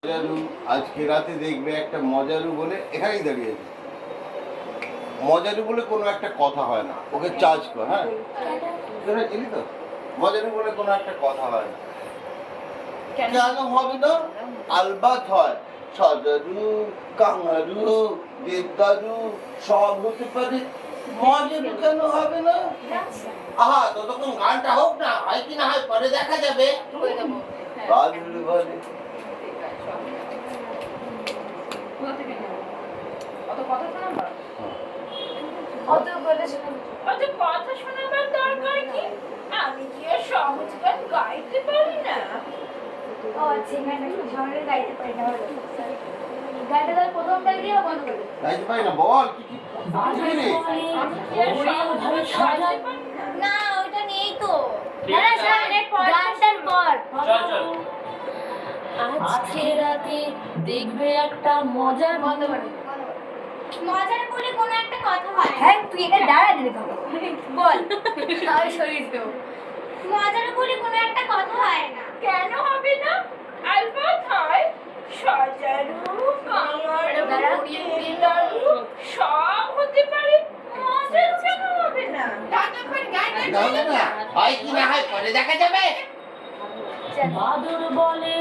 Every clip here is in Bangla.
মজারু আজকে রাতে দেখবে একটা মজারু বলে এখানেই দাঁড়িয়ে আছে। মজারু বলে কোনো একটা কথা হয় না, ওকে চার্জ কর। হ্যাঁ চিনি তো, মজারু বলে কোনো একটা কথা হয় না। কেন হবে না? আলবাত হয়। সজারু, কাঙারু, দেবদারু সব হতে পারে, মজারু কেন হবে না? আহা ততক্ষণ গানটা হোক না, হয় কি না হয় পরে দেখা যাবে। কথা শোনাবার দরকার কি? আমি কি আর সহজ গান গাইতে পারি না? ও আচ্ছা, ঝামেলা গাইতে পারি না। গানটা তার প্রথমটা দিয়ে বন্ধ করে গাইতে পারি না, বল কি কি না, ওটা নেই তো। গানটার পর আজকে রাতে দেখবে একটা মজার বন্ধ করে। মজার বলে কোনো একটা কথা হয়। হ্যাঁ, তুই এটা দাঁড়া দিলে বাবা। বল। আমি শরীর দেব। মজার বলে কোনো একটা কথা হয় না। কেন হবে না? আলবাত হয়। সজারু, কাঙারু, দেবদারু সব হতে পারে, মজার কেন হবে না? হয় কি না হয় পরে দেখা যাবে। বাদুর বলে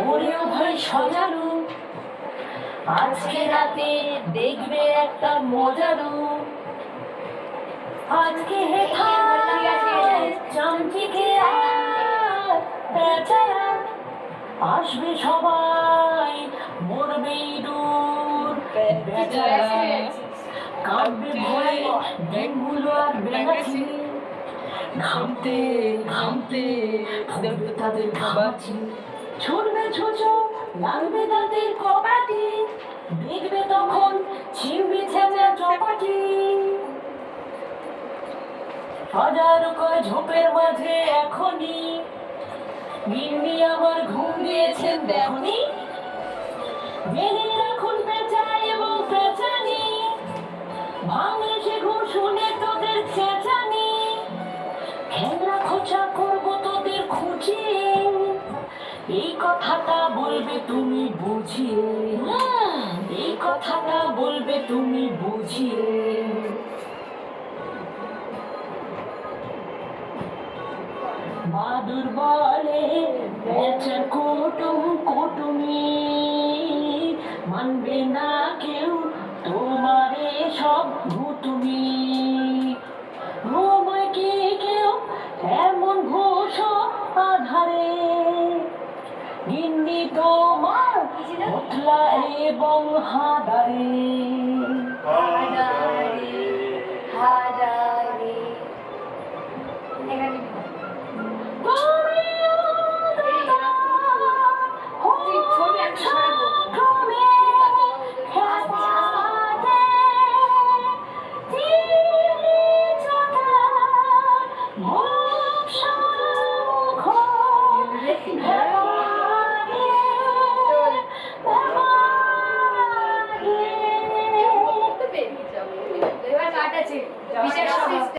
ওরেও ভাই সজারু, আজকে রাতে দেখবে একটা মজারু। আজকে চামচিকে বেচারা আসবে সবাই, মরবে ইঁদুর বেচারা, কাঁদবে ভয়ে ডেঙ্গুলো আর বেড়াচ্ছি, ঘামতে ঘামতে ফুটবে তাদের ঘামাচি, ছুটবে ছুঁচো লাগবে তাদের কপাটি, দেখবে তখন ছিঁড়বে ছেঁচা চপাটি। হাজারো কয় ঝোপের মাঝে এখনই গিন্নি আমার ঘুম দিয়েছেন দেখনি, জেনে রাখুন পেঁচা এবং পেঁচানি, ভাঙলে সে ঘুম শুনে তোদের চেঁচানি, খেলা খোঁচা করবো তোদের খুঁচিয়ে, এই কথাটা বলবে তুমি বুঝিয়ে, এই কথাটা বলবে তুমি বুঝিয়ে। বাদুর বলে বেচা কুটুম কুটুমি, মানবে না কেউ তোমারে সব ভুতুমি, ঘুমায় কি কেউ এমন ঘোষ আধারে, গিন্নি তোমার উঠলা এবং হাদারে, হাদারে হাদারে। এখানে